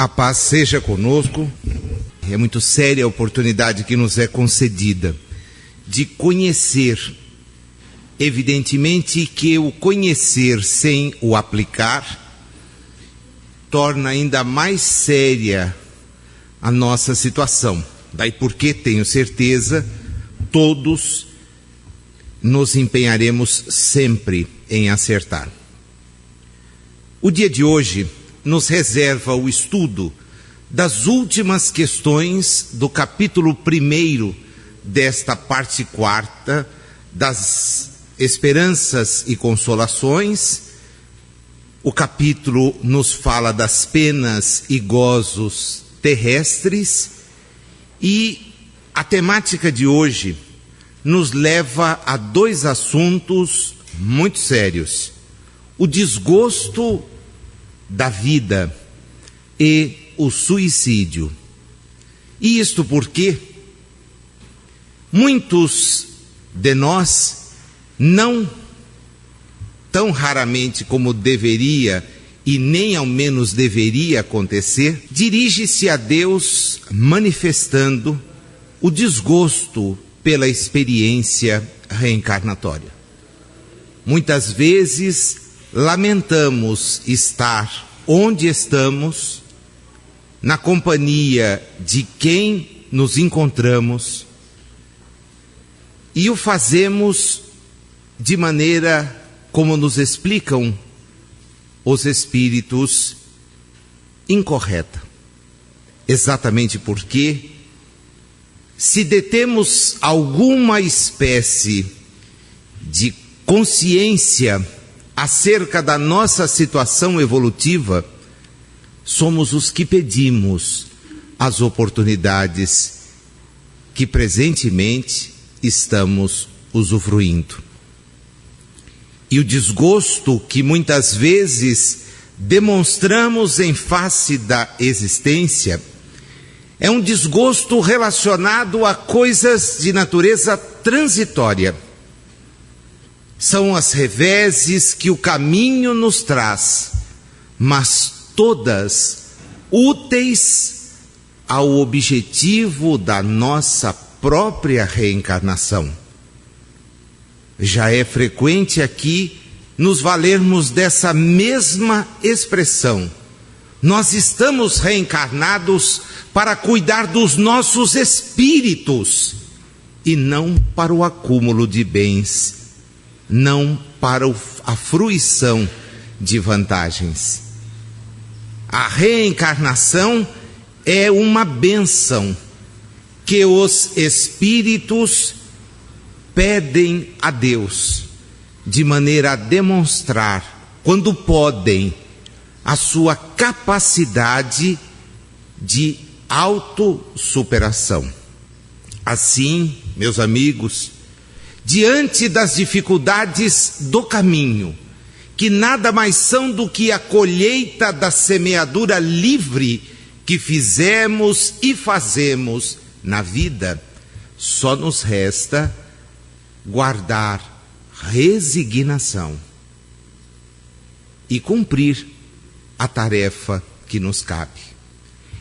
A paz seja conosco. É muito séria a oportunidade que nos é concedida de conhecer. Evidentemente que o conhecer sem o aplicar torna ainda mais séria a nossa situação. Daí porque, tenho certeza, todos nos empenharemos sempre em acertar. O dia de hoje nos reserva o estudo das últimas questões do capítulo 1 desta parte 4 das Esperanças e Consolações. O capítulo nos fala das penas e gozos terrestres e a temática de hoje nos leva a dois assuntos muito sérios: o desgosto da vida e o suicídio. E isto porque muitos de nós, não tão raramente como deveria e nem ao menos deveria acontecer, dirige-se a Deus manifestando o desgosto pela experiência reencarnatória. Muitas vezes lamentamos estar onde estamos, na companhia de quem nos encontramos, e o fazemos de maneira como nos explicam os espíritos, incorreta. Exatamente porque, se detemos alguma espécie de consciência acerca da nossa situação evolutiva, somos os que pedimos as oportunidades que presentemente estamos usufruindo. E o desgosto que muitas vezes demonstramos em face da existência é um desgosto relacionado a coisas de natureza transitória. São as reveses que o caminho nos traz, mas todas úteis ao objetivo da nossa própria reencarnação. Já é frequente aqui nos valermos dessa mesma expressão. Nós estamos reencarnados para cuidar dos nossos espíritos e não para o acúmulo de bens, não para a fruição de vantagens. A reencarnação é uma bênção que os espíritos pedem a Deus, de maneira a demonstrar, quando podem, a sua capacidade de autossuperação. Assim, meus amigos, diante das dificuldades do caminho, que nada mais são do que a colheita da semeadura livre que fizemos e fazemos na vida, só nos resta guardar resignação e cumprir a tarefa que nos cabe.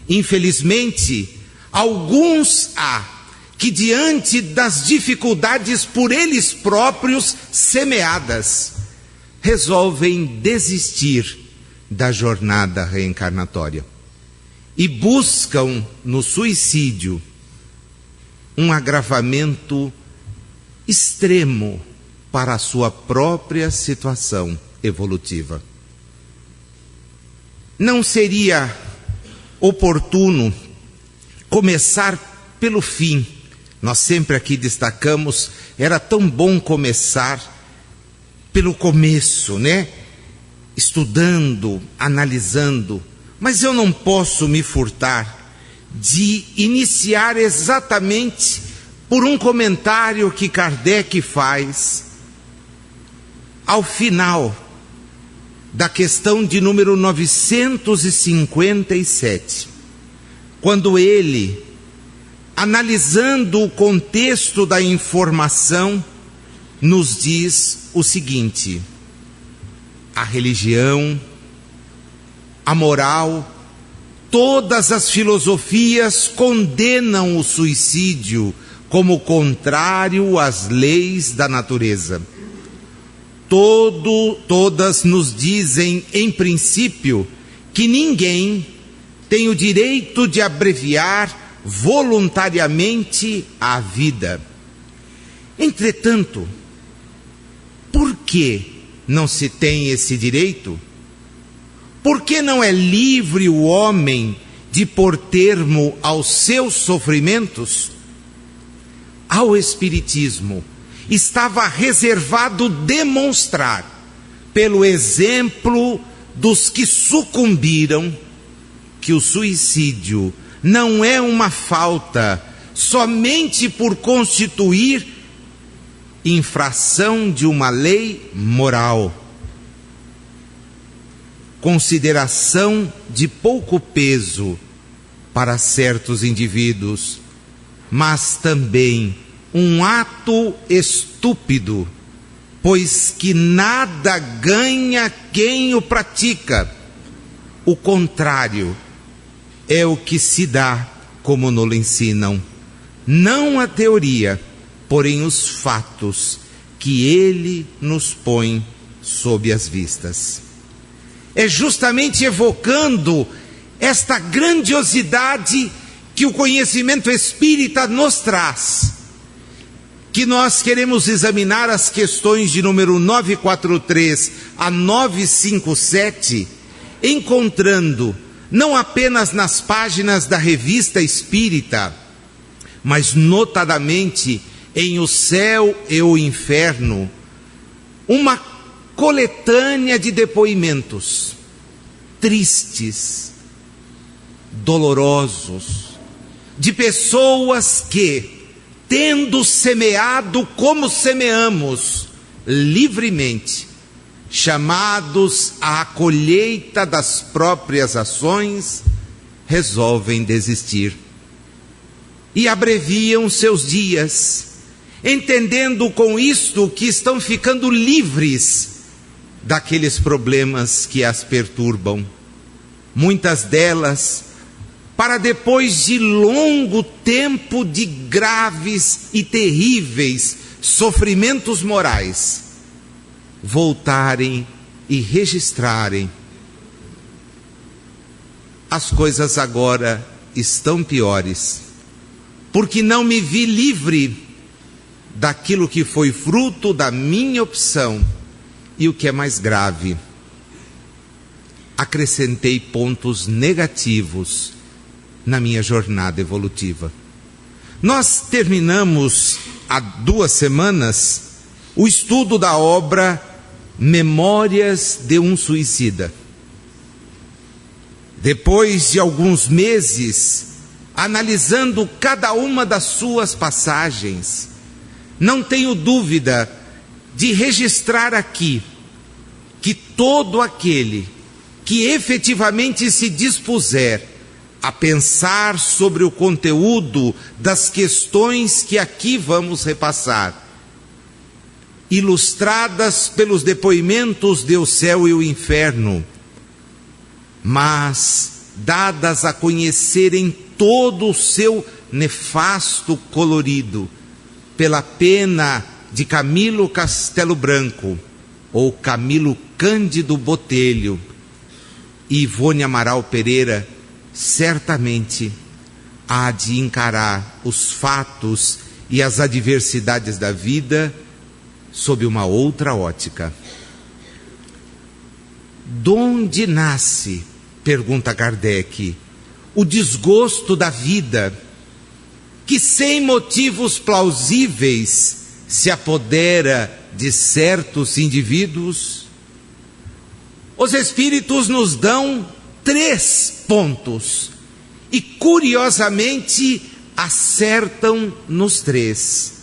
Infelizmente, alguns há que, diante das dificuldades por eles próprios semeadas, resolvem desistir da jornada reencarnatória e buscam no suicídio um agravamento extremo para a sua própria situação evolutiva. Não seria oportuno começar pelo fim? Nós sempre aqui destacamos, era tão bom começar pelo começo, né? Estudando, analisando, mas eu não posso me furtar de iniciar exatamente por um comentário que Kardec faz ao final da questão de número 957, quando ele, analisando o contexto da informação, nos diz o seguinte: a religião, a moral, todas as filosofias condenam o suicídio como contrário às leis da natureza. Todas nos dizem, em princípio, que ninguém tem o direito de abreviar voluntariamente a vida. Entretanto, por que não se tem esse direito? Por que não é livre o homem de pôr termo aos seus sofrimentos? Ao Espiritismo estava reservado demonstrar, pelo exemplo dos que sucumbiram, que o suicídio não é uma falta somente por constituir infração de uma lei moral, consideração de pouco peso para certos indivíduos, mas também um ato estúpido, pois que nada ganha quem o pratica. O contrário é o que se dá, como nos ensinam, não a teoria, porém os fatos que ele nos põe sob as vistas. É justamente evocando esta grandiosidade que o conhecimento espírita nos traz, que nós queremos examinar as questões de número 943 a 957, encontrando, não apenas nas páginas da Revista Espírita, mas notadamente em O Céu e o Inferno, uma coletânea de depoimentos tristes, dolorosos, de pessoas que, tendo semeado como semeamos, livremente, chamados à colheita das próprias ações, resolvem desistir e abreviam seus dias, entendendo com isto que estão ficando livres daqueles problemas que as perturbam. Muitas delas, para depois de longo tempo de graves e terríveis sofrimentos morais, voltarem e registrarem: as coisas agora estão piores, porque não me vi livre daquilo que foi fruto da minha opção, e o que é mais grave, acrescentei pontos negativos na minha jornada evolutiva. Nós terminamos há 2 semanas o estudo da obra Memórias de um Suicida. Depois de alguns meses analisando cada uma das suas passagens, não tenho dúvida de registrar aqui que todo aquele que efetivamente se dispuser a pensar sobre o conteúdo das questões que aqui vamos repassar, ilustradas pelos depoimentos de O Céu e o Inferno, mas dadas a conhecer em todo o seu nefasto colorido pela pena de Camilo Castelo Branco, ou Camilo Cândido Botelho e Ivone Amaral Pereira, certamente há de encarar os fatos e as adversidades da vida sob uma outra ótica. Donde nasce, pergunta Kardec, o desgosto da vida, que sem motivos plausíveis se apodera de certos indivíduos? Os espíritos nos dão 3 pontos e curiosamente acertam nos 3.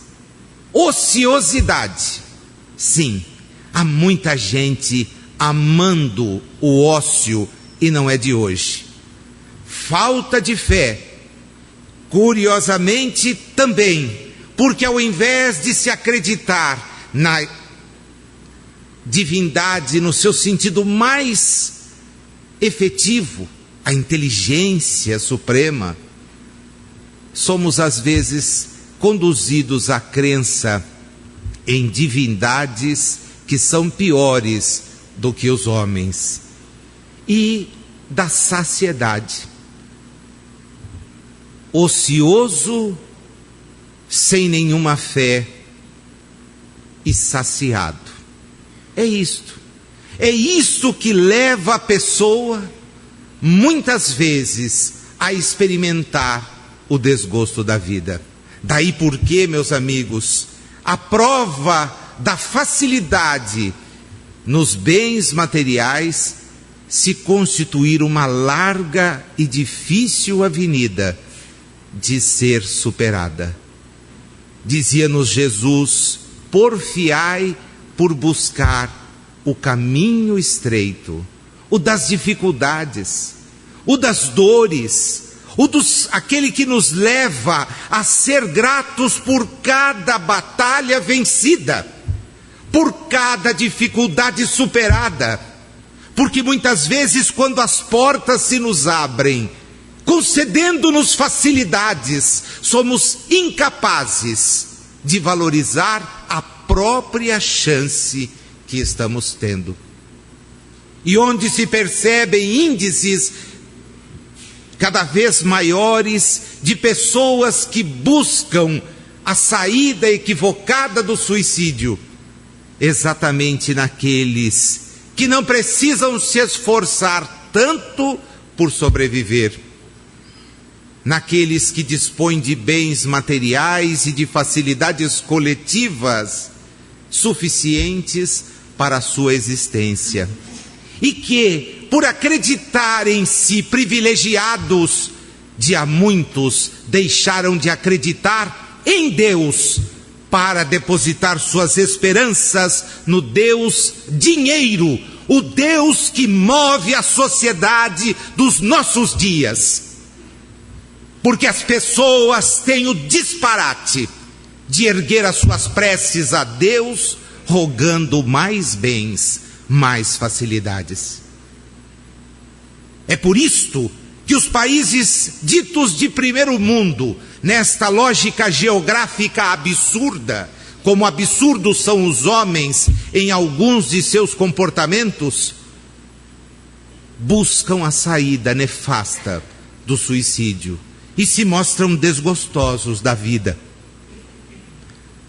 Ociosidade. Sim, há muita gente amando o ócio e não é de hoje. Falta de fé. Curiosamente também, porque ao invés de se acreditar na divindade no seu sentido mais efetivo, a inteligência suprema, somos às vezes conduzidos à crença em divindades que são piores do que os homens, e da saciedade. Ocioso, sem nenhuma fé e saciado. É isto que leva a pessoa, muitas vezes, a experimentar o desgosto da vida. Daí porque, meus amigos, a prova da facilidade nos bens materiais se constituir uma larga e difícil avenida de ser superada. Dizia-nos Jesus: porfiai por buscar o caminho estreito, o das dificuldades, o das dores, aquele que nos leva a ser gratos por cada batalha vencida, por cada dificuldade superada, porque muitas vezes, quando as portas se nos abrem, concedendo-nos facilidades, somos incapazes de valorizar a própria chance que estamos tendo. E onde se percebem índices cada vez maiores de pessoas que buscam a saída equivocada do suicídio, exatamente naqueles que não precisam se esforçar tanto por sobreviver, naqueles que dispõem de bens materiais e de facilidades coletivas suficientes para a sua existência, e que, por acreditar em si privilegiados, de a muitos deixaram de acreditar em Deus para depositar suas esperanças no Deus dinheiro, o Deus que move a sociedade dos nossos dias. Porque as pessoas têm o disparate de erguer as suas preces a Deus, rogando mais bens, mais facilidades. É por isto que os países ditos de primeiro mundo, nesta lógica geográfica absurda, como absurdos são os homens em alguns de seus comportamentos, buscam a saída nefasta do suicídio e se mostram desgostosos da vida.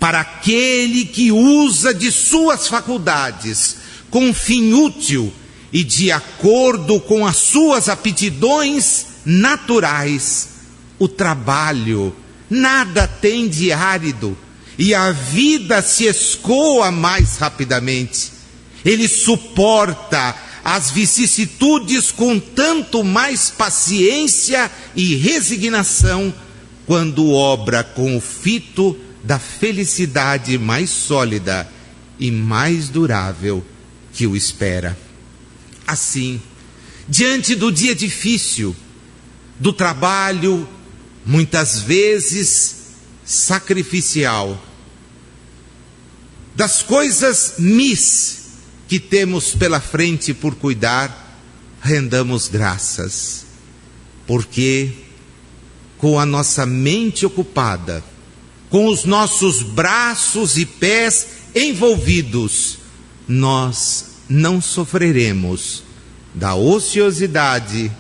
Para aquele que usa de suas faculdades com fim útil e de acordo com as suas aptidões naturais, o trabalho nada tem de árido e a vida se escoa mais rapidamente. Ele suporta as vicissitudes com tanto mais paciência e resignação quando obra com o fito da felicidade mais sólida e mais durável que o espera. Assim, diante do dia difícil, do trabalho, muitas vezes sacrificial, das coisas que temos pela frente por cuidar, rendamos graças, porque com a nossa mente ocupada, com os nossos braços e pés envolvidos, nós não sofreremos da ociosidade.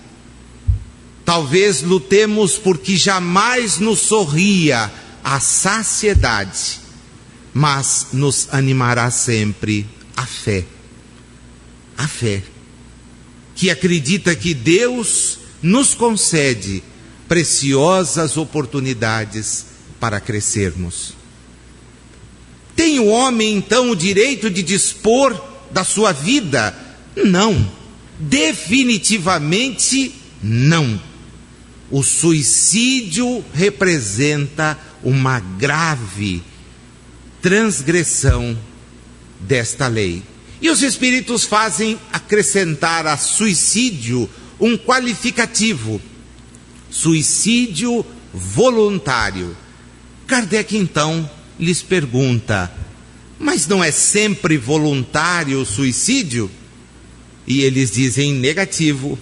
Talvez lutemos porque jamais nos sorria a saciedade, mas nos animará sempre a fé. A fé que acredita que Deus nos concede preciosas oportunidades para crescermos. Tem o homem então o direito de dispor da sua vida? Não, definitivamente não. O suicídio representa uma grave transgressão desta lei. E os espíritos fazem acrescentar a suicídio um qualificativo: suicídio voluntário. Kardec então lhes pergunta: mas não é sempre voluntário o suicídio? E eles dizem negativo.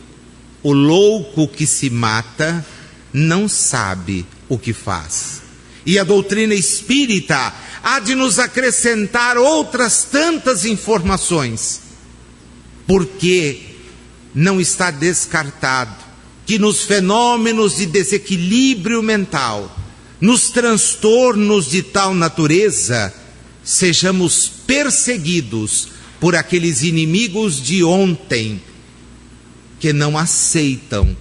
o louco que se mata não sabe o que faz. E a doutrina espírita há de nos acrescentar outras tantas informações, porque não está descartado que nos fenômenos de desequilíbrio mental, nos transtornos de tal natureza, sejamos perseguidos por aqueles inimigos de ontem que não aceitam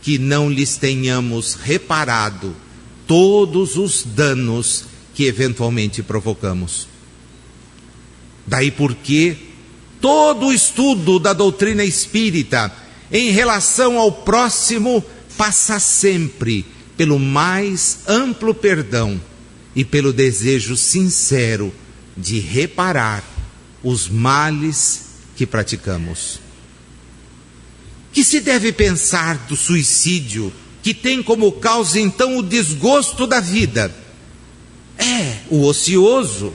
que não lhes tenhamos reparado todos os danos que eventualmente provocamos. Daí porque todo o estudo da doutrina espírita em relação ao próximo passa sempre pelo mais amplo perdão e pelo desejo sincero de reparar os males que praticamos. Que se deve pensar do suicídio, que tem como causa então o desgosto da vida? É o ocioso,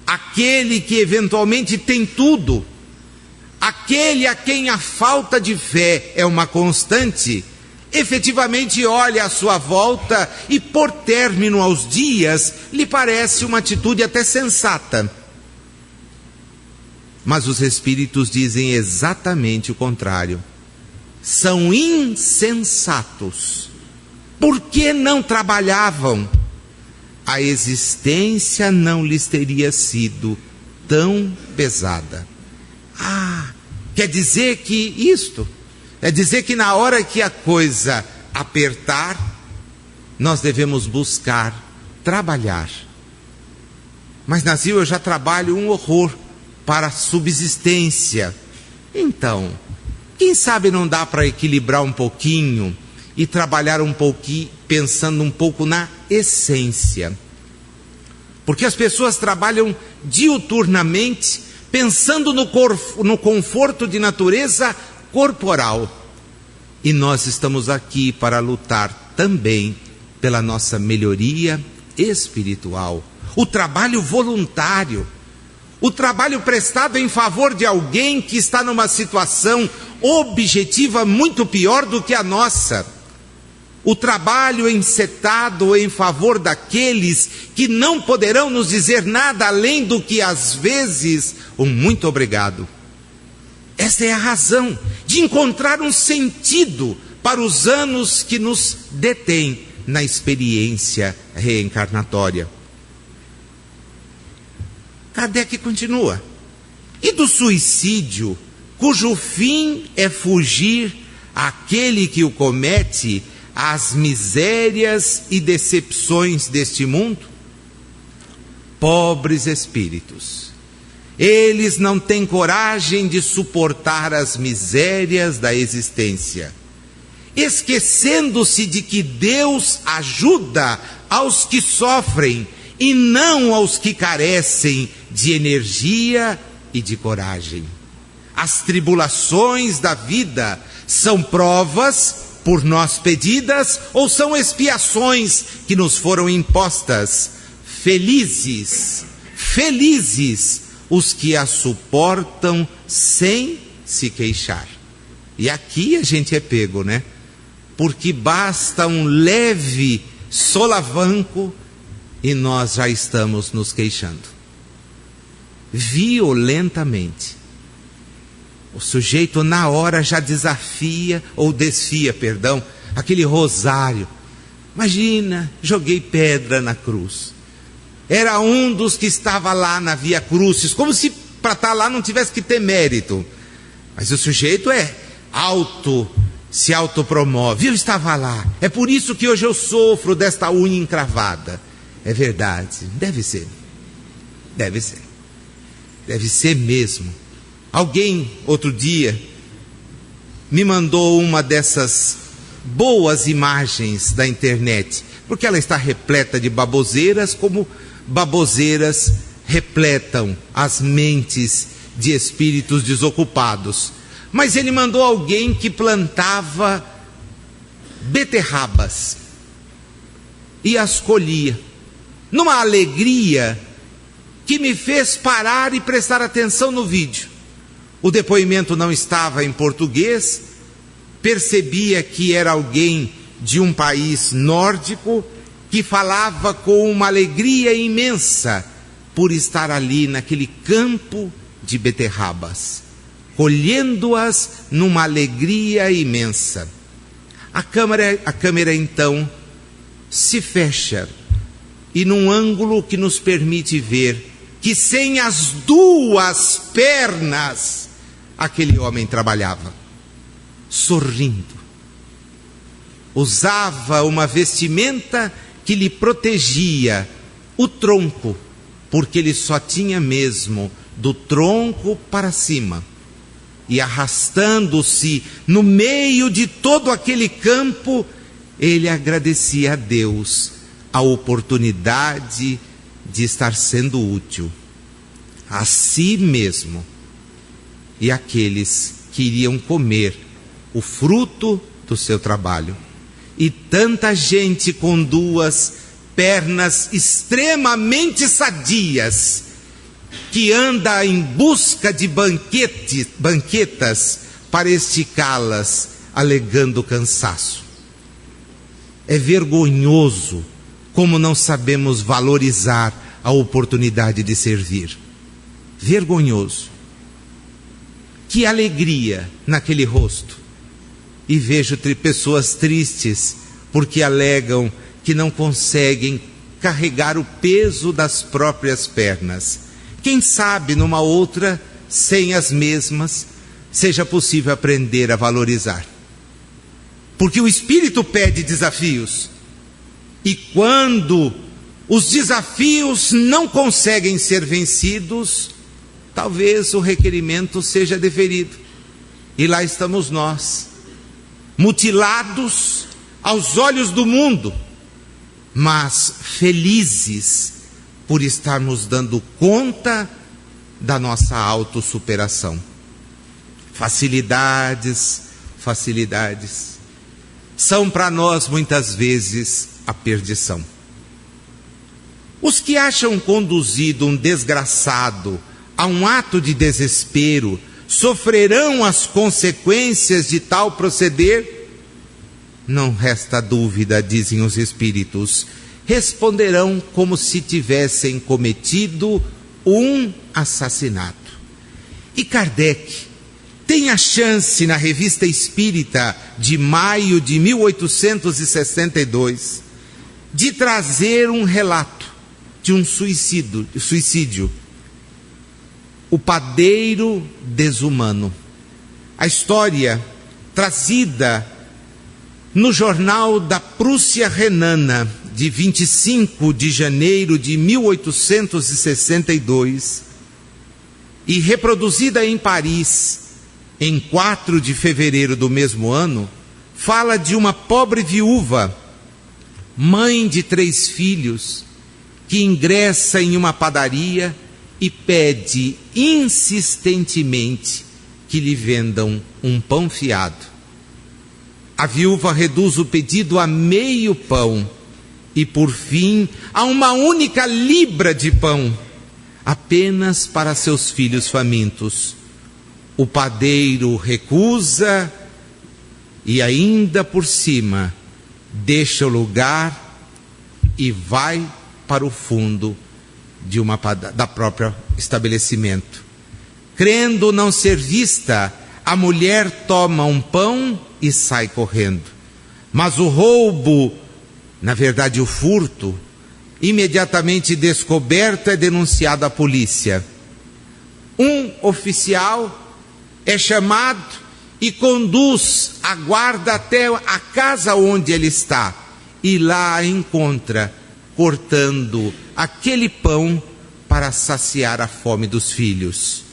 aquele que eventualmente tem tudo, aquele a quem a falta de fé é uma constante, efetivamente olha à sua volta e, por término aos dias, lhe parece uma atitude até sensata. Mas os espíritos dizem exatamente o contrário. São insensatos. Por que não trabalhavam? A existência não lhes teria sido tão pesada. Quer dizer que quer dizer que na hora que a coisa apertar, nós devemos buscar trabalhar. Mas, Nazil, eu já trabalho um horror para a subsistência. Então, quem sabe não dá para equilibrar um pouquinho e trabalhar um pouquinho, pensando um pouco na essência. Porque as pessoas trabalham diuturnamente, pensando no conforto de natureza corporal. E nós estamos aqui para lutar também pela nossa melhoria espiritual. O trabalho voluntário, o trabalho prestado em favor de alguém que está numa situação objetiva muito pior do que a nossa. O trabalho encetado em favor daqueles que não poderão nos dizer nada além do que às vezes um muito obrigado. Essa é a razão de encontrar um sentido para os anos que nos detêm na experiência reencarnatória. Kardec continua. E do suicídio, cujo fim é fugir àquele que o comete às misérias e decepções deste mundo? Pobres espíritos, eles não têm coragem de suportar as misérias da existência, esquecendo-se de que Deus ajuda aos que sofrem e não aos que carecem de energia e de coragem. As tribulações da vida são provas por nós pedidas ou são expiações que nos foram impostas? Felizes os que as suportam sem se queixar. E aqui a gente é pego, né? Porque basta um leve solavanco e nós já estamos nos queixando. Violentamente. O sujeito na hora já desfia, aquele rosário. Imagina, joguei pedra na cruz. Era um dos que estava lá na Via Crucis, como se para estar lá não tivesse que ter mérito. Mas o sujeito se autopromove. Eu estava lá, é por isso que hoje eu sofro desta unha encravada. É verdade, deve ser mesmo. Alguém, outro dia, me mandou uma dessas boas imagens da internet, porque ela está repleta de baboseiras, como baboseiras repletam as mentes de espíritos desocupados. Mas ele mandou alguém que plantava beterrabas e as colhia, numa alegria que me fez parar e prestar atenção no vídeo. O depoimento não estava em português, percebia que era alguém de um país nórdico que falava com uma alegria imensa por estar ali naquele campo de beterrabas, colhendo-as numa alegria imensa. A câmera então se fecha e num ângulo que nos permite ver que sem as duas pernas aquele homem trabalhava, sorrindo. Usava uma vestimenta que lhe protegia o tronco, porque ele só tinha mesmo do tronco para cima. E arrastando-se no meio de todo aquele campo, ele agradecia a Deus a oportunidade de estar sendo útil a si mesmo e àqueles que iriam comer o fruto do seu trabalho. E tanta gente com duas pernas extremamente sadias, que anda em busca de banquetas para esticá-las, alegando cansaço. É vergonhoso como não sabemos valorizar a oportunidade de servir. Vergonhoso. Que alegria naquele rosto. E vejo pessoas tristes porque alegam que não conseguem carregar o peso das próprias pernas. Quem sabe numa outra, sem as mesmas, seja possível aprender a valorizar. Porque o Espírito pede desafios. E quando os desafios não conseguem ser vencidos, talvez o requerimento seja deferido. E lá estamos nós, mutilados aos olhos do mundo, mas felizes por estarmos dando conta da nossa autossuperação. Facilidades são para nós muitas vezes a perdição. Os que acham conduzido um desgraçado a um ato de desespero sofrerão as consequências de tal proceder? Não resta dúvida, dizem os espíritos, responderão como se tivessem cometido um assassinato. E Kardec tem a chance, na Revista Espírita de maio de 1862, de trazer um relato de um suicídio. O padeiro desumano. A história trazida no jornal da Prússia Renana, de 25 de janeiro de 1862, e reproduzida em Paris, em 4 de fevereiro do mesmo ano, fala de uma pobre viúva, mãe de 3 filhos, que ingressa em uma padaria e pede insistentemente que lhe vendam um pão fiado. A viúva reduz o pedido a meio pão e, por fim, a uma única libra de pão, apenas para seus filhos famintos. O padeiro recusa e, ainda por cima, deixa o lugar e vai para o fundo da própria estabelecimento. Crendo não ser vista, a mulher toma um pão e sai correndo. Mas o roubo, na verdade o furto, imediatamente descoberto, é denunciado à polícia. Um oficial é chamado e conduz a guarda até a casa onde ele está, e lá a encontra cortando aquele pão para saciar a fome dos filhos.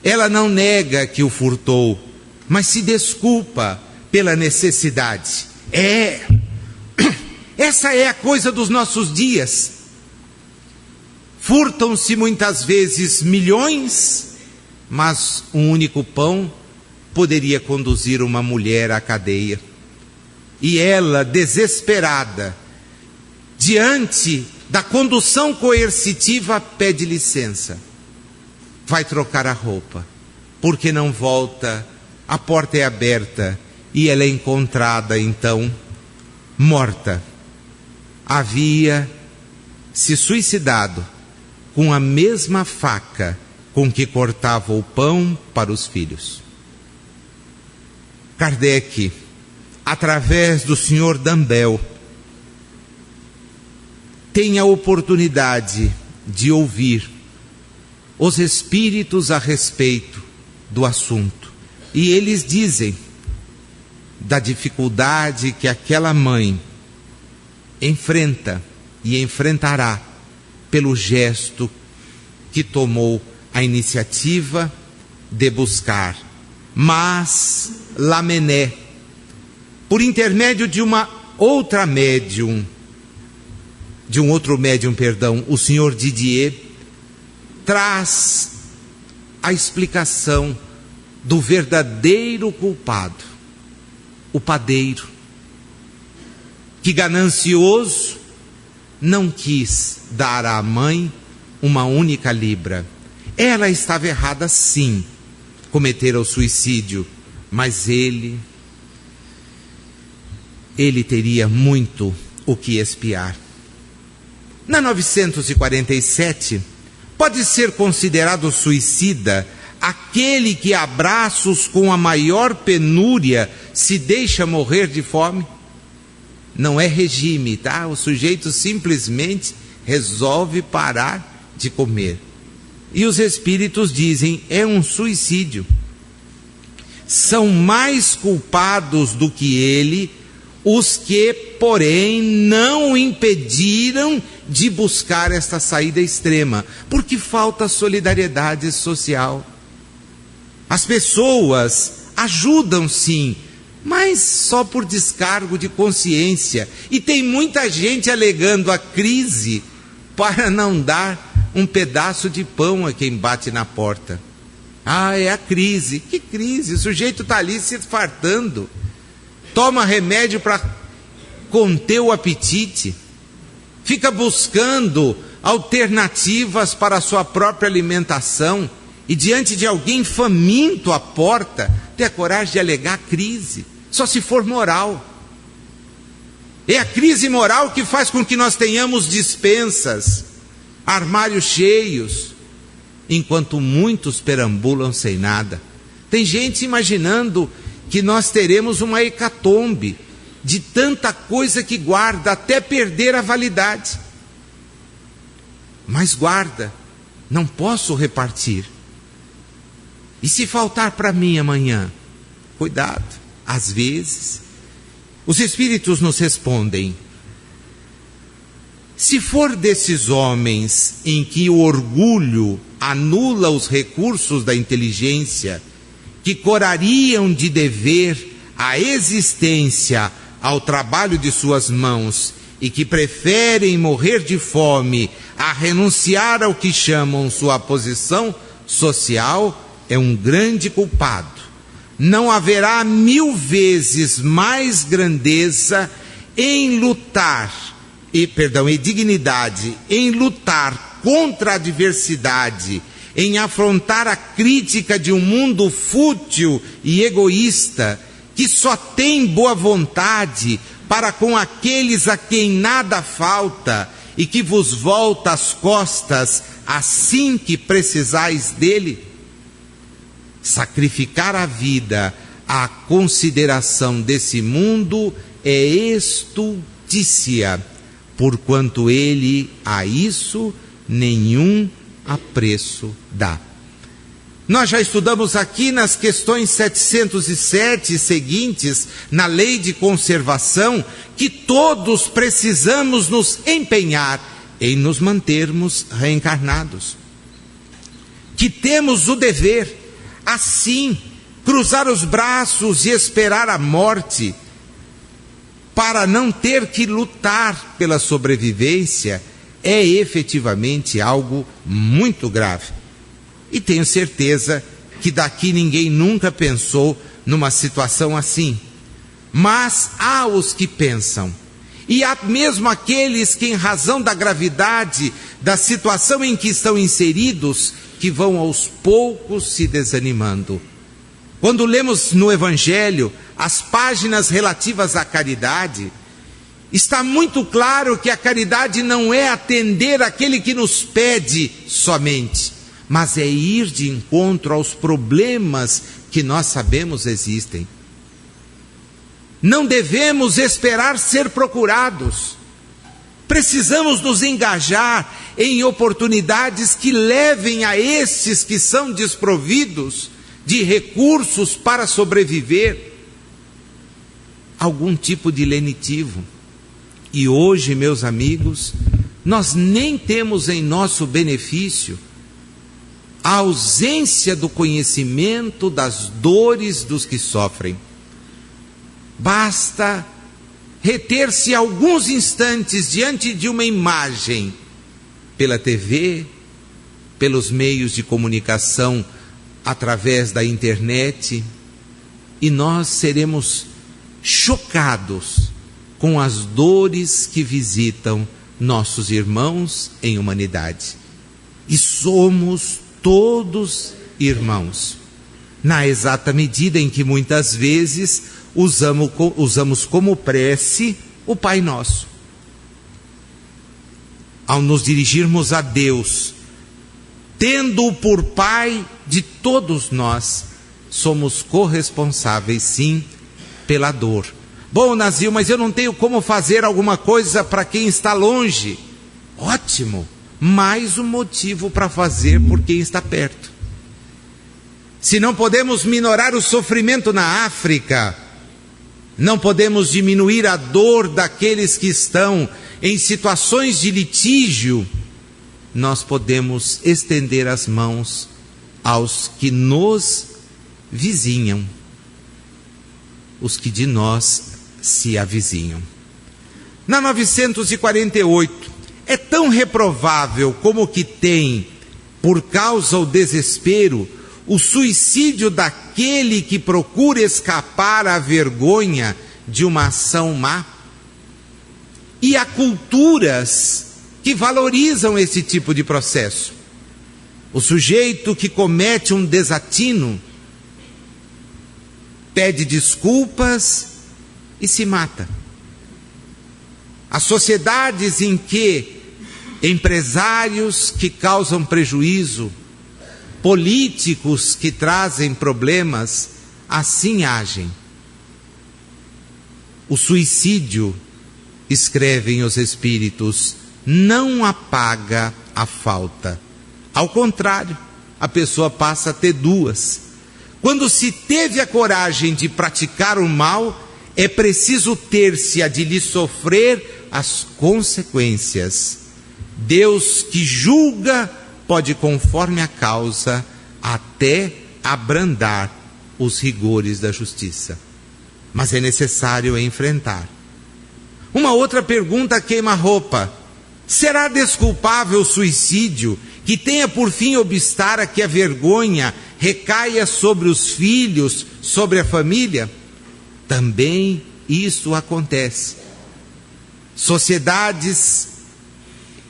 Ela não nega que o furtou, mas se desculpa pela necessidade. Essa é a coisa dos nossos dias. Furtam-se muitas vezes milhões, mas um único pão poderia conduzir uma mulher à cadeia. E ela, desesperada, diante da condução coercitiva, pede licença. Vai trocar a roupa, porque não volta, a porta é aberta e ela é encontrada então morta. Havia se suicidado com a mesma faca com que cortava o pão para os filhos. Kardec, através do Sr. D'Ambel, tem a oportunidade de ouvir os espíritos a respeito do assunto. E eles dizem da dificuldade que aquela mãe enfrenta e enfrentará pelo gesto que tomou a iniciativa de buscar. Mas Lamennais, por intermédio de uma outra médium, o Sr. Didier, traz a explicação do verdadeiro culpado, o padeiro, que ganancioso não quis dar à mãe uma única libra. Ela estava errada, sim, cometer o suicídio, mas ele teria muito o que expiar. Na 947, pode ser considerado suicida aquele que a braços com a maior penúria se deixa morrer de fome? Não é regime, tá? O sujeito simplesmente resolve parar de comer. E os espíritos dizem, é um suicídio. São mais culpados do que ele os que, porém, não o impediram de buscar esta saída extrema, porque falta solidariedade social. As pessoas ajudam, sim, mas só por descargo de consciência. E tem muita gente alegando a crise para não dar um pedaço de pão a quem bate na porta. Ah, é a crise. Que crise? O sujeito está ali se fartando. Toma remédio para conter o apetite. Fica buscando alternativas para a sua própria alimentação. E diante de alguém faminto à porta, tem a coragem de alegar crise. Só se for moral. É a crise moral que faz com que nós tenhamos despensas, armários cheios, enquanto muitos perambulam sem nada. Tem gente imaginando que nós teremos uma hecatombe de tanta coisa que guarda até perder a validade. Mas guarda, não posso repartir. E se faltar para mim amanhã? Cuidado, às vezes os espíritos nos respondem: se for desses homens em que o orgulho anula os recursos da inteligência, que corariam de dever a existência ao trabalho de suas mãos e que preferem morrer de fome a renunciar ao que chamam sua posição social, é um grande culpado. Não haverá 1000 vezes mais grandeza em lutar, e dignidade, em lutar contra a adversidade, em afrontar a crítica de um mundo fútil e egoísta, que só tem boa vontade para com aqueles a quem nada falta e que vos volta as costas assim que precisais dele. Sacrificar a vida à consideração desse mundo é estultícia, porquanto ele a isso nenhum apreço dá. Nós já estudamos aqui nas questões 707 e seguintes, na lei de conservação, que todos precisamos nos empenhar em nos mantermos reencarnados. Que temos o dever, assim, cruzar os braços e esperar a morte, para não ter que lutar pela sobrevivência, é efetivamente algo muito grave. E tenho certeza que daqui ninguém nunca pensou numa situação assim. Mas há os que pensam. E há mesmo aqueles que, em razão da gravidade da situação em que estão inseridos, que vão aos poucos se desanimando. Quando lemos no Evangelho as páginas relativas à caridade, está muito claro que a caridade não é atender aquele que nos pede somente, mas é ir de encontro aos problemas que nós sabemos existem. Não devemos esperar ser procurados. Precisamos nos engajar em oportunidades que levem a estes que são desprovidos de recursos para sobreviver algum tipo de lenitivo. E hoje, meus amigos, nós nem temos em nosso benefício a ausência do conhecimento das dores dos que sofrem. Basta reter-se alguns instantes diante de uma imagem, pela TV, pelos meios de comunicação, através da internet, e nós seremos chocados com as dores que visitam nossos irmãos em humanidade. E somos todos irmãos, na exata medida em que muitas vezes usamos como prece o Pai Nosso. Ao nos dirigirmos a Deus, tendo-o por Pai de todos nós, somos corresponsáveis, sim, pela dor. Bom, Nazil, mas eu não tenho como fazer alguma coisa para quem está longe. Ótimo, mais um motivo para fazer por quem está perto. Se não podemos minorar o sofrimento na África, não podemos diminuir a dor daqueles que estão em situações de litígio, nós podemos estender as mãos aos que nos vizinham, os que de nós se avizinham. Na 948, é tão reprovável como o que tem, por causa do desespero, o suicídio daquele que procura escapar à vergonha de uma ação má. E há culturas que valorizam esse tipo de processo. O sujeito que comete um desatino pede desculpas e se mata. As sociedades em que empresários que causam prejuízo, políticos que trazem problemas, assim agem. O suicídio, escrevem os espíritos, não apaga a falta. Ao contrário, a pessoa passa a ter duas. Quando se teve a coragem de praticar o mal, é preciso ter-se a de lhe sofrer as consequências. Deus que julga pode, conforme a causa, até abrandar os rigores da justiça. Mas é necessário enfrentar. Uma outra pergunta queima-roupa: será desculpável o suicídio que tenha por fim obstar a que a vergonha recaia sobre os filhos, sobre a família? Também isso acontece. Sociedades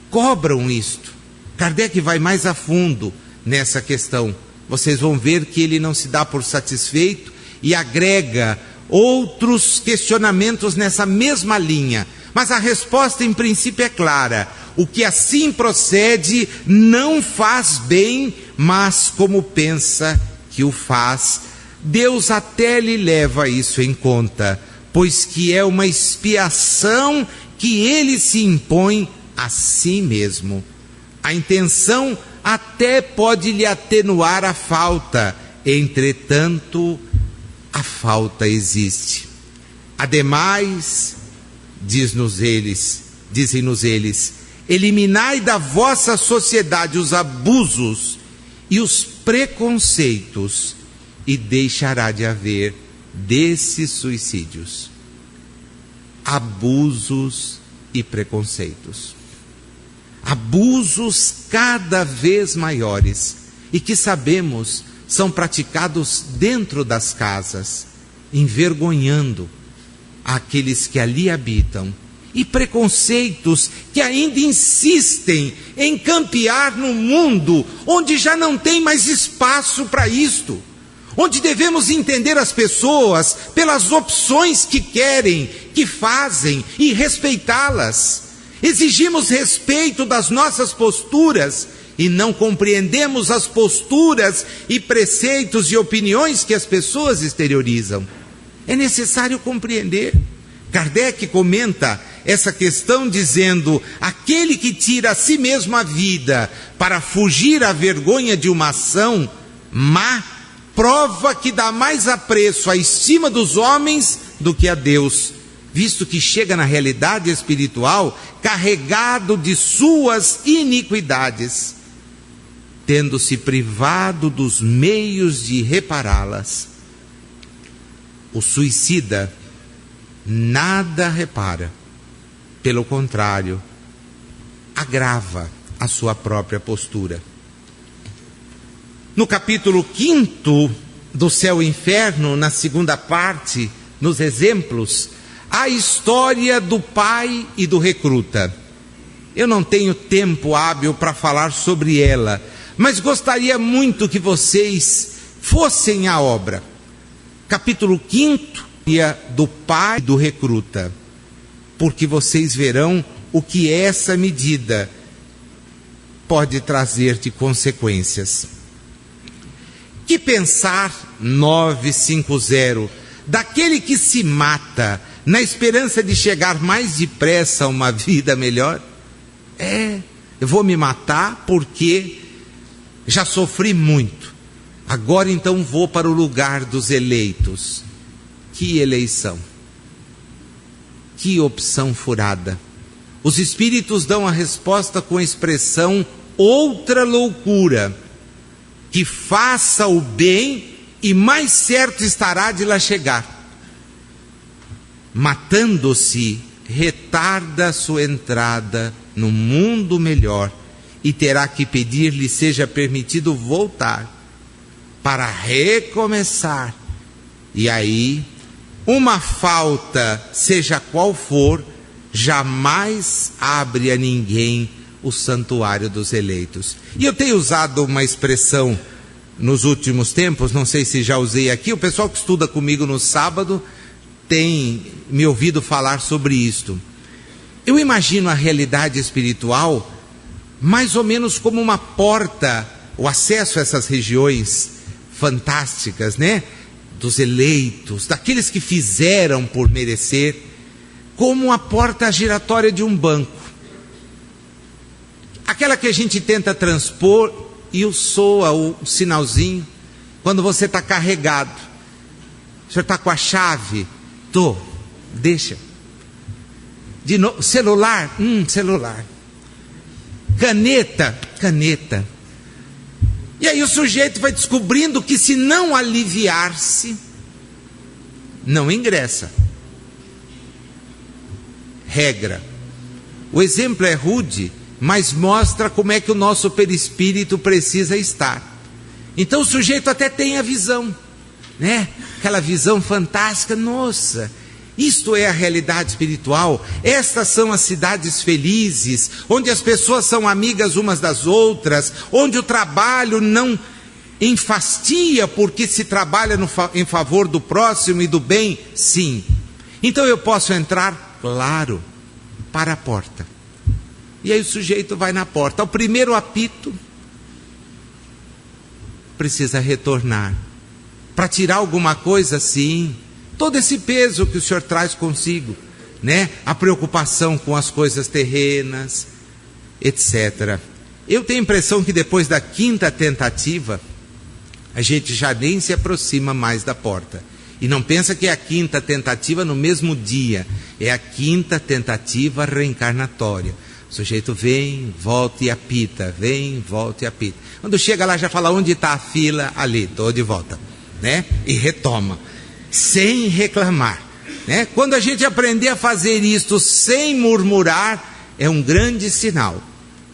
cobram isto. Kardec vai mais a fundo nessa questão. Vocês vão ver que ele não se dá por satisfeito e agrega outros questionamentos nessa mesma linha. Mas a resposta em princípio é clara: o que assim procede não faz bem, mas como pensa que o faz, Deus até lhe leva isso em conta, pois que é uma expiação que ele se impõe a si mesmo. A intenção até pode lhe atenuar a falta, entretanto, a falta existe. Ademais, dizem-nos eles, eliminai da vossa sociedade os abusos e os preconceitos, e deixará de haver desses suicídios. Abusos e preconceitos. Abusos cada vez maiores e que sabemos são praticados dentro das casas, envergonhando aqueles que ali habitam, e preconceitos que ainda insistem em campear no mundo onde já não tem mais espaço para isto, onde devemos entender as pessoas pelas opções que querem, que fazem, e respeitá-las. Exigimos respeito das nossas posturas e não compreendemos as posturas e preceitos e opiniões que as pessoas exteriorizam. É necessário compreender. Kardec comenta essa questão dizendo: aquele que tira a si mesmo a vida para fugir à vergonha de uma ação má, prova que dá mais apreço à estima dos homens do que a Deus, visto que chega na realidade espiritual carregado de suas iniquidades, tendo-se privado dos meios de repará-las. O suicida nada repara, pelo contrário, agrava a sua própria postura. No capítulo 5 do Céu e Inferno, na segunda parte, nos exemplos, a história do pai e do recruta. Eu não tenho tempo hábil para falar sobre ela, mas gostaria muito que vocês fossem à obra. Capítulo 5 do pai e do recruta, porque vocês verão o que essa medida pode trazer de consequências. Que pensar 950 daquele que se mata na esperança de chegar mais depressa a uma vida melhor? Eu vou me matar porque já sofri muito, agora então vou para o lugar dos eleitos. Que eleição, que opção furada. Os espíritos dão a resposta com a expressão outra loucura: que faça o bem e mais certo estará de lá chegar. Matando-se, retarda sua entrada no mundo melhor e terá que pedir-lhe seja permitido voltar para recomeçar. E aí, uma falta, seja qual for, jamais abre a ninguém o santuário dos eleitos. E eu tenho usado uma expressão nos últimos tempos, não sei se já usei aqui, o pessoal que estuda comigo no sábado tem me ouvido falar sobre isto. Eu imagino a realidade espiritual mais ou menos como uma porta, o acesso a essas regiões fantásticas, né? Dos eleitos, daqueles que fizeram por merecer, como a porta giratória de um banco. Aquela que a gente tenta transpor e soa o sinalzinho quando você está carregado. O senhor está com a chave? Deixa. De novo, celular? Celular. Caneta. E aí o sujeito vai descobrindo que se não aliviar-se, não ingressa. Regra. O exemplo é rude, mas mostra como é que o nosso perispírito precisa estar. Então o sujeito até tem a visão, né? Aquela visão fantástica, nossa, isto é a realidade espiritual. Estas são as cidades felizes, onde as pessoas são amigas umas das outras, onde o trabalho não enfastia porque se trabalha em favor do próximo e do bem. Sim. Então eu posso entrar, claro, para a porta. E aí o sujeito vai na porta. Ao primeiro apito, precisa retornar. Para tirar alguma coisa, sim. Todo esse peso que o senhor traz consigo, né? A preocupação com as coisas terrenas, etc. Eu tenho a impressão que depois da 5ª tentativa, a gente já nem se aproxima mais da porta. E não pensa que é a 5ª tentativa no mesmo dia. É a 5ª tentativa reencarnatória. O sujeito vem, volta e apita, vem, volta e apita. Quando chega lá já fala, onde está a fila? Ali, estou de volta, né? E retoma. Sem reclamar, né? Quando a gente aprender a fazer isto sem murmurar, é um grande sinal.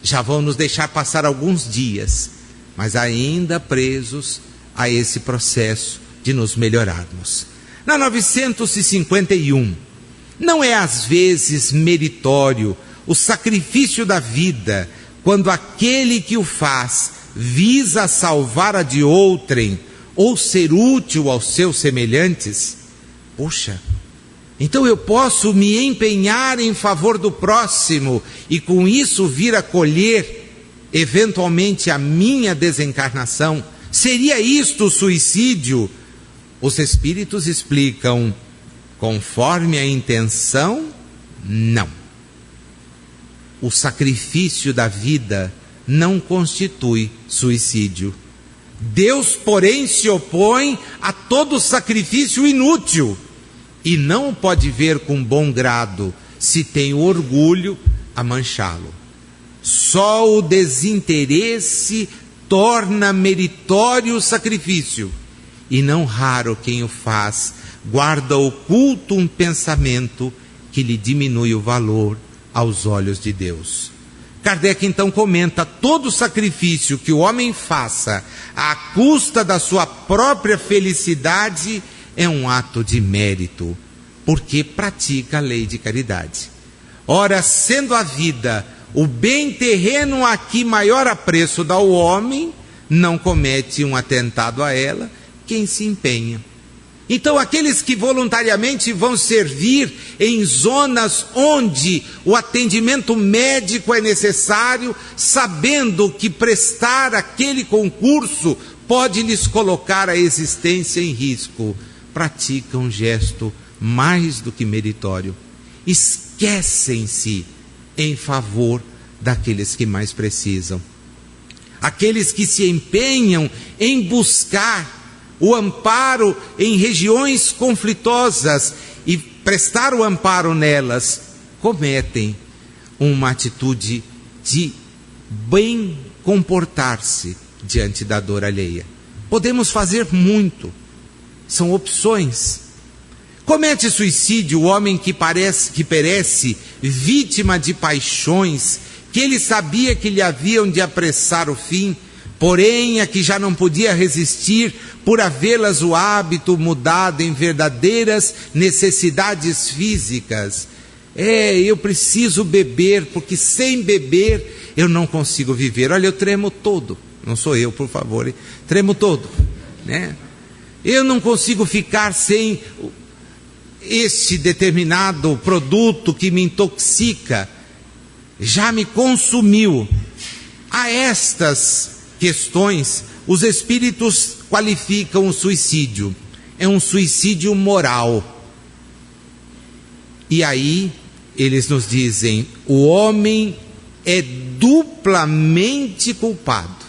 Já vão nos deixar passar alguns dias, mas ainda presos a esse processo de nos melhorarmos. Na 951, não é às vezes meritório o sacrifício da vida, quando aquele que o faz visa salvar a de outrem, ou ser útil aos seus semelhantes, poxa, então eu posso me empenhar em favor do próximo e com isso vir a colher eventualmente a minha desencarnação. Seria isto o suicídio? Os espíritos explicam: conforme a intenção, não. O sacrifício da vida não constitui suicídio. Deus, porém, se opõe a todo sacrifício inútil e não pode ver com bom grado, se tem orgulho, a manchá-lo. Só o desinteresse torna meritório o sacrifício, e não raro quem o faz guarda oculto um pensamento que lhe diminui o valor aos olhos de Deus. Kardec então comenta: todo sacrifício que o homem faça à custa da sua própria felicidade é um ato de mérito, porque pratica a lei de caridade. Ora, sendo a vida o bem terreno a que maior apreço dá o homem, não comete um atentado a ela quem se empenha. Então, aqueles que voluntariamente vão servir em zonas onde o atendimento médico é necessário, sabendo que prestar aquele concurso pode lhes colocar a existência em risco, praticam um gesto mais do que meritório. Esquecem-se em favor daqueles que mais precisam. Aqueles que se empenham em buscar o amparo em regiões conflitosas e prestar o amparo nelas, cometem uma atitude de bem comportar-se diante da dor alheia. Podemos fazer muito, são opções. Comete suicídio o homem que perece vítima de paixões que ele sabia que lhe haviam de apressar o fim, porém a que já não podia resistir por havê-las o hábito mudado em verdadeiras necessidades físicas. Eu preciso beber, porque sem beber eu não consigo viver. Olha, eu tremo todo, não sou eu, por favor, hein? Tremo todo, né? Eu não consigo ficar sem este determinado produto que me intoxica, já me consumiu. A estas questões, os espíritos qualificam o suicídio. É um suicídio moral. E aí, eles nos dizem: o homem é duplamente culpado.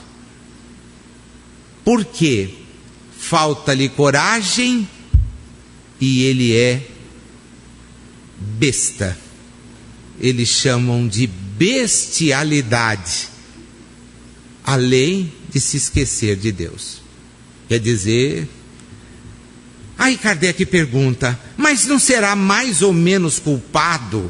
Por quê? Falta-lhe coragem e ele é besta. Eles chamam de bestialidade, além de se esquecer de Deus. Quer dizer, aí Kardec pergunta: mas não será mais ou menos culpado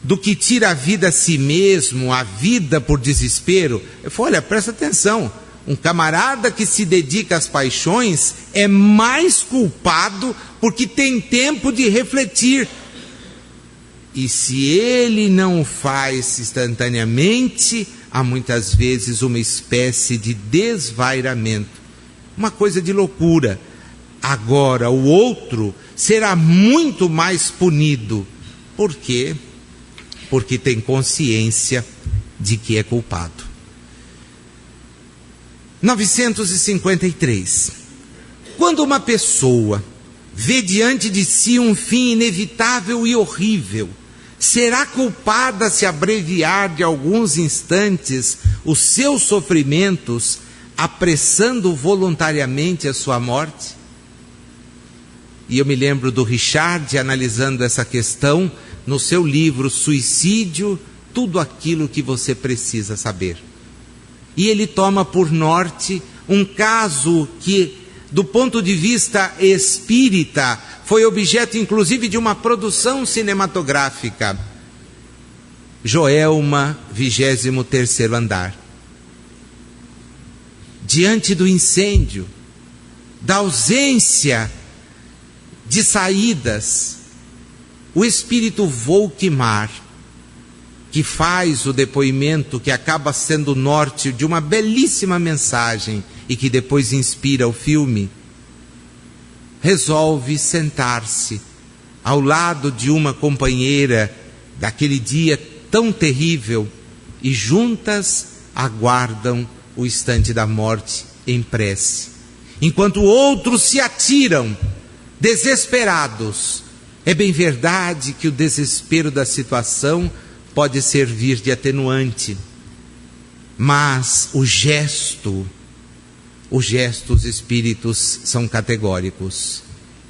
do que tira a vida a si mesmo, a vida por desespero? Eu falo: olha, presta atenção, um camarada que se dedica às paixões é mais culpado porque tem tempo de refletir. E se ele não o faz instantaneamente, há muitas vezes uma espécie de desvairamento, uma coisa de loucura. Agora o outro será muito mais punido. Por quê? Porque tem consciência de que é culpado. 953. Quando uma pessoa vê diante de si um fim inevitável e horrível, será culpada se abreviar de alguns instantes os seus sofrimentos, apressando voluntariamente a sua morte? E eu me lembro do Richard analisando essa questão no seu livro Suicídio, tudo aquilo que você precisa saber. E ele toma por norte um caso que, do ponto de vista espírita, foi objeto inclusive de uma produção cinematográfica. Joelma, 23º andar. Diante do incêndio, da ausência de saídas, o espírito Volkmar que faz o depoimento que acaba sendo o norte de uma belíssima mensagem e que depois inspira o filme, resolve sentar-se ao lado de uma companheira daquele dia tão terrível e juntas aguardam o instante da morte em prece, enquanto outros se atiram desesperados. É bem verdade que o desespero da situação pode servir de atenuante, mas os espíritos são categóricos.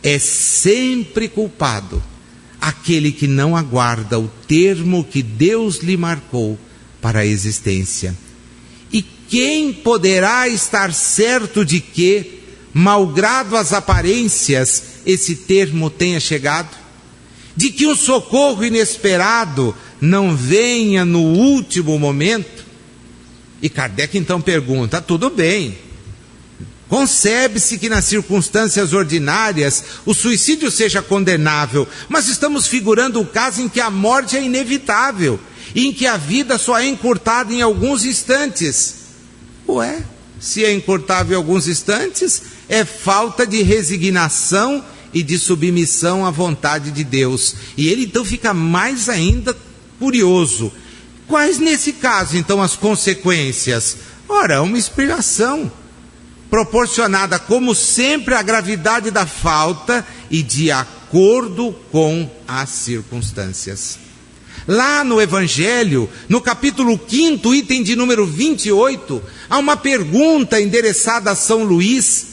É sempre culpado aquele que não aguarda o termo que Deus lhe marcou para a existência. E quem poderá estar certo de que, malgrado as aparências, esse termo tenha chegado? De que um socorro inesperado não venha no último momento? E Kardec então pergunta: tudo bem, concebe-se que nas circunstâncias ordinárias o suicídio seja condenável, mas estamos figurando o caso em que a morte é inevitável, e em que a vida só é encurtada em alguns instantes. Ué, se é encurtável em alguns instantes, é falta de resignação e de submissão à vontade de Deus. E ele então fica mais ainda curioso. Quais nesse caso então as consequências? Ora, uma expiação proporcionada como sempre à gravidade da falta e de acordo com as circunstâncias. Lá no Evangelho, no capítulo 5, item de número 28, há uma pergunta endereçada a São Luís: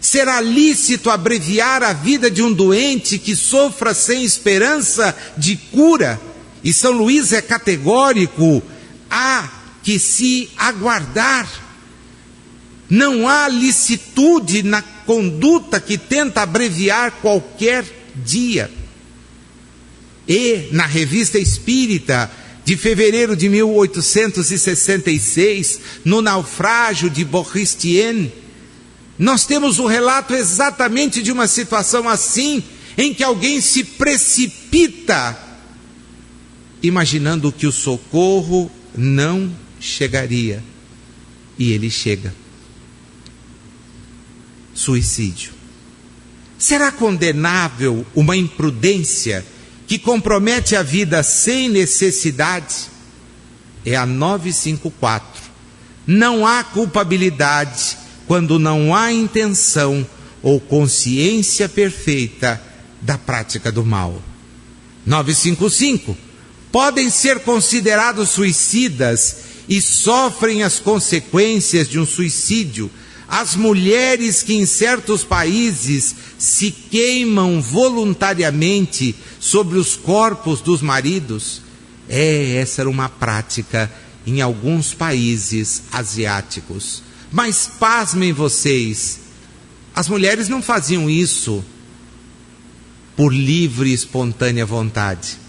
será lícito abreviar a vida de um doente que sofra sem esperança de cura? E São Luís é categórico: há que se aguardar. Não há licitude na conduta que tenta abreviar qualquer dia. E na Revista Espírita de fevereiro de 1866, no naufrágio de Boris-Tien, nós temos o relato exatamente de uma situação assim, em que alguém se precipita, imaginando que o socorro não chegaria, e ele chega. Suicídio. Será condenável uma imprudência que compromete a vida sem necessidade? É a 954. Não há culpabilidade quando não há intenção ou consciência perfeita da prática do mal. 955. Podem ser considerados suicidas e sofrem as consequências de um suicídio as mulheres que em certos países se queimam voluntariamente sobre os corpos dos maridos. Essa era uma prática em alguns países asiáticos. Mas pasmem vocês, as mulheres não faziam isso por livre e espontânea vontade.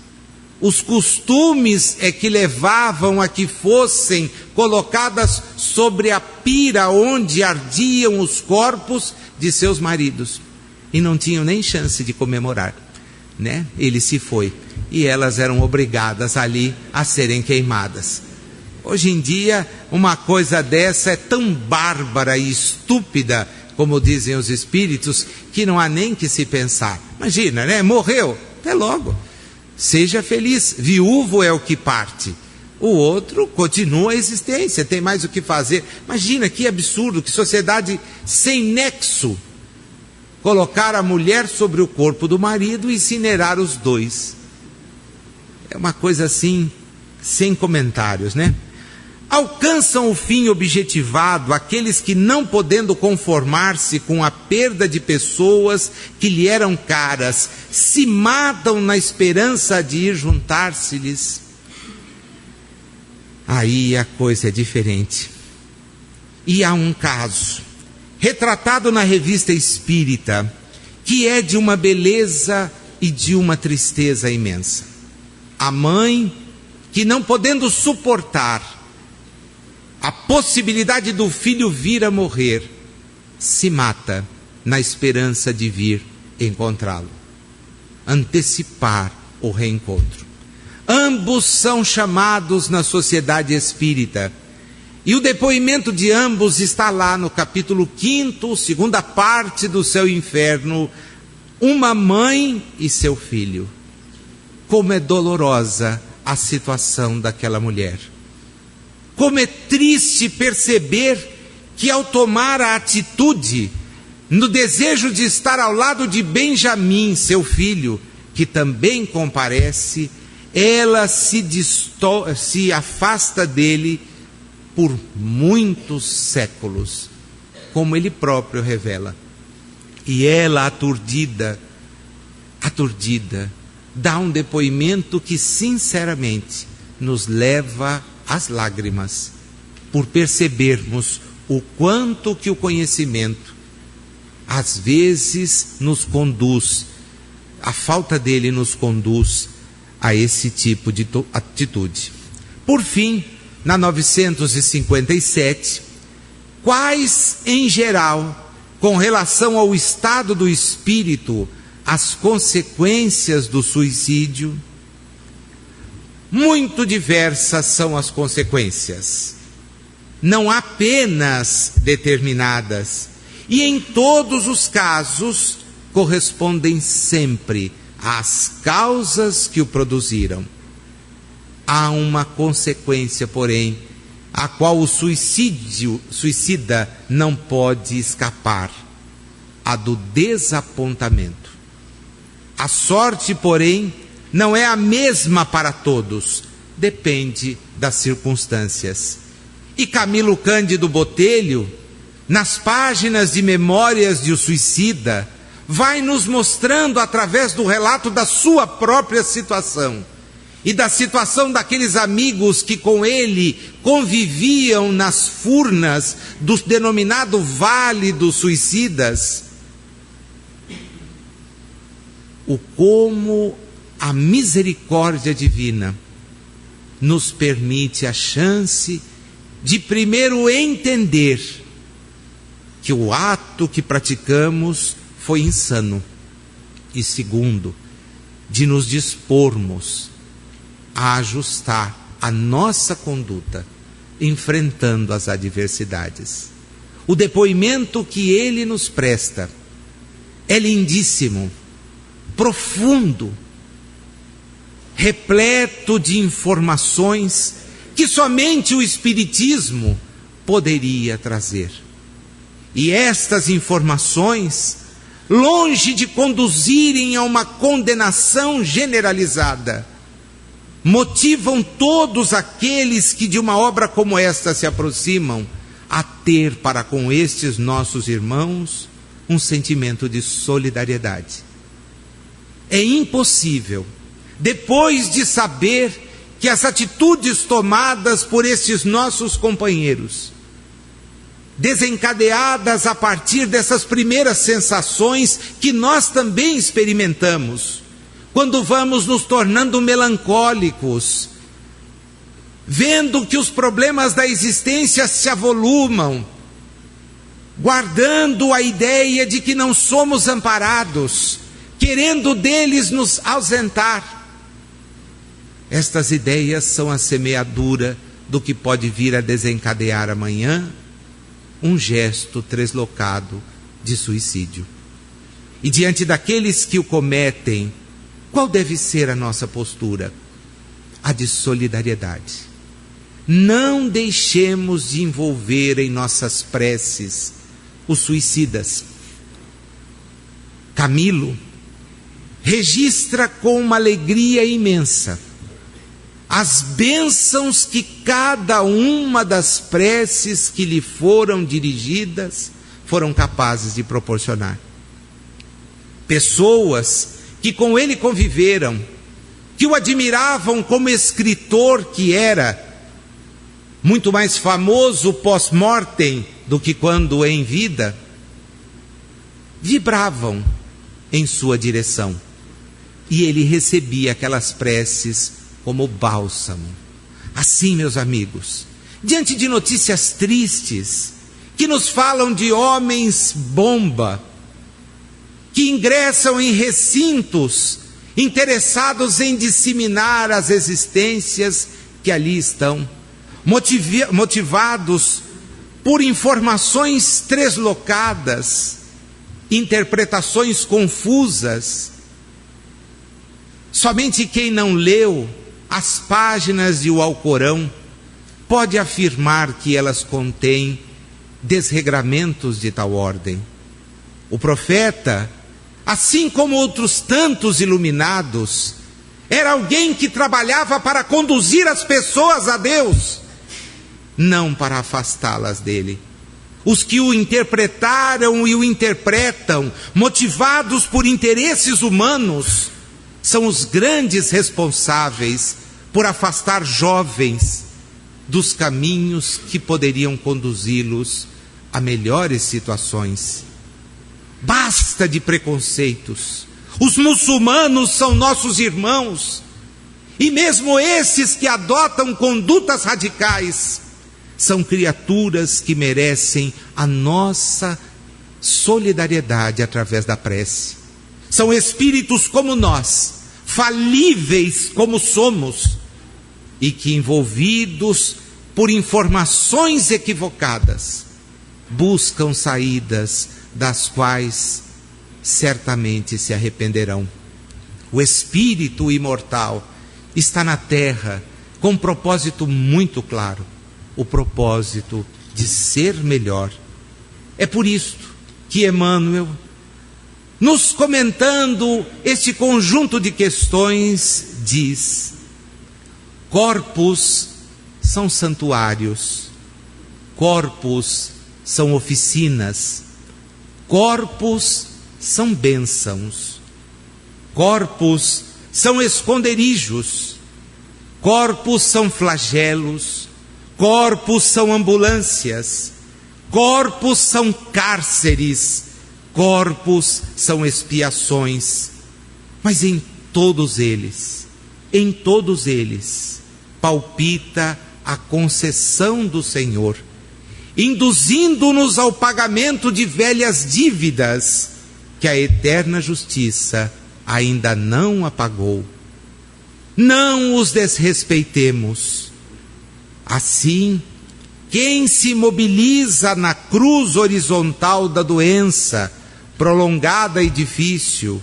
Os costumes é que levavam a que fossem colocadas sobre a pira onde ardiam os corpos de seus maridos. E não tinham nem chance de comemorar, né? Ele se foi. E elas eram obrigadas ali a serem queimadas. Hoje em dia, uma coisa dessa é tão bárbara e estúpida, como dizem os espíritos, que não há nem que se pensar. Imagina, né? Morreu, até logo. Seja feliz, viúvo é o que parte. O outro continua a existência, tem mais o que fazer. Imagina que absurdo, que sociedade sem nexo. Colocar a mulher sobre o corpo do marido e incinerar os dois. É uma coisa assim, sem comentários, né? Alcançam o fim objetivado aqueles que, não podendo conformar-se com a perda de pessoas que lhe eram caras, se matam na esperança de ir juntar-se-lhes. Aí a coisa é diferente. E há um caso, retratado na Revista Espírita, que é de uma beleza e de uma tristeza imensa. A mãe que, não podendo suportar a possibilidade do filho vir a morrer, se mata na esperança de vir encontrá-lo, antecipar o reencontro. Ambos são chamados na sociedade espírita. E o depoimento de ambos está lá no capítulo 5º, segunda parte do Céu e Inferno, uma mãe e seu filho. Como é dolorosa a situação daquela mulher. Como é triste perceber que ao tomar a atitude, no desejo de estar ao lado de Benjamim, seu filho, que também comparece, ela se afasta dele por muitos séculos, como ele próprio revela. E ela, aturdida, dá um depoimento que sinceramente nos leva às lágrimas, por percebermos o quanto que o conhecimento às vezes nos conduz, a falta dele nos conduz a esse tipo de atitude. Por fim, na 957, quais em geral, com relação ao estado do espírito, as consequências do suicídio? Muito diversas são as consequências, não apenas determinadas, e em todos os casos correspondem sempre às causas que o produziram. Há uma consequência, porém, a qual o suicida não pode escapar: a do desapontamento. A sorte, porém, não é a mesma para todos, depende das circunstâncias. E Camilo Cândido Botelho, nas páginas de Memórias de o Suicida, vai nos mostrando, através do relato da sua própria situação e da situação daqueles amigos que com ele conviviam nas furnas do denominado Vale dos Suicidas, o como a misericórdia divina nos permite a chance de primeiro entender que o ato que praticamos foi insano, e segundo, de nos dispormos a ajustar a nossa conduta enfrentando as adversidades. O depoimento que ele nos presta é lindíssimo, profundo, repleto de informações que somente o Espiritismo poderia trazer. E estas informações, longe de conduzirem a uma condenação generalizada, motivam todos aqueles que de uma obra como esta se aproximam a ter para com estes nossos irmãos um sentimento de solidariedade. É impossível, depois de saber que as atitudes tomadas por estes nossos companheiros, desencadeadas a partir dessas primeiras sensações que nós também experimentamos, quando vamos nos tornando melancólicos, vendo que os problemas da existência se avolumam, guardando a ideia de que não somos amparados, querendo deles nos ausentar. Estas ideias são a semeadura do que pode vir a desencadear amanhã um gesto translocado de suicídio. E diante daqueles que o cometem, qual deve ser a nossa postura? A de solidariedade. Não deixemos de envolver em nossas preces os suicidas. Camilo registra com uma alegria imensa as bênçãos que cada uma das preces que lhe foram dirigidas foram capazes de proporcionar. Pessoas que com ele conviveram, que o admiravam como escritor que era, muito mais famoso pós-mortem do que quando em vida, vibravam em sua direção. E ele recebia aquelas preces como bálsamo. Assim, meus amigos, diante de notícias tristes, que nos falam de homens bomba, que ingressam em recintos interessados em disseminar as existências que ali estão, motivados por informações treslocadas, interpretações confusas. Somente quem não leu as páginas de o Alcorão pode afirmar que elas contêm desregramentos de tal ordem. O profeta, assim como outros tantos iluminados, era alguém que trabalhava para conduzir as pessoas a Deus, não para afastá-las dele. Os que o interpretaram e o interpretam, motivados por interesses humanos, são os grandes responsáveis por afastar jovens dos caminhos que poderiam conduzi-los a melhores situações. Basta de preconceitos. Os muçulmanos são nossos irmãos, e mesmo esses que adotam condutas radicais são criaturas que merecem a nossa solidariedade através da prece. São espíritos como nós, falíveis como somos, e que, envolvidos por informações equivocadas, buscam saídas das quais certamente se arrependerão. O Espírito imortal está na terra com um propósito muito claro: o propósito de ser melhor. É por isto que Emmanuel, nos comentando este conjunto de questões, diz: corpos são santuários, corpos são oficinas, corpos são bênçãos, corpos são esconderijos, corpos são flagelos, corpos são ambulâncias, corpos são cárceres, corpos são expiações. Mas em todos eles, palpita a concessão do Senhor, induzindo-nos ao pagamento de velhas dívidas que a eterna justiça ainda não apagou. Não os desrespeitemos. Assim, quem se mobiliza na cruz horizontal da doença, prolongada e difícil,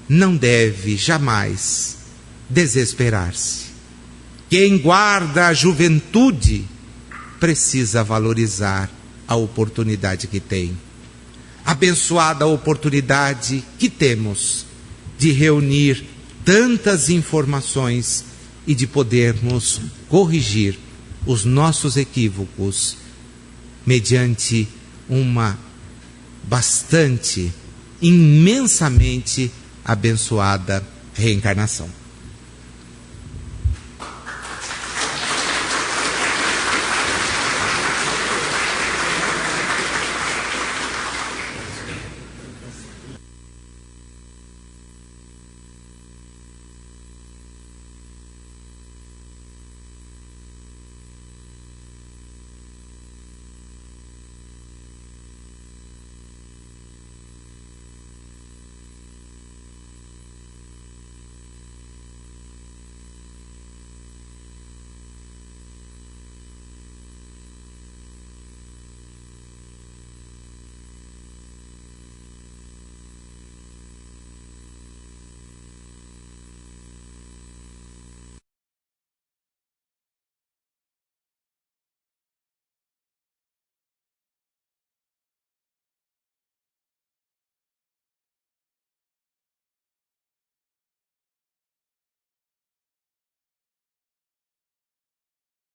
não deve jamais desesperar-se. Quem guarda a juventude precisa valorizar a oportunidade que tem. Abençoada a oportunidade que temos de reunir tantas informações e de podermos corrigir os nossos equívocos mediante uma imensamente abençoada reencarnação.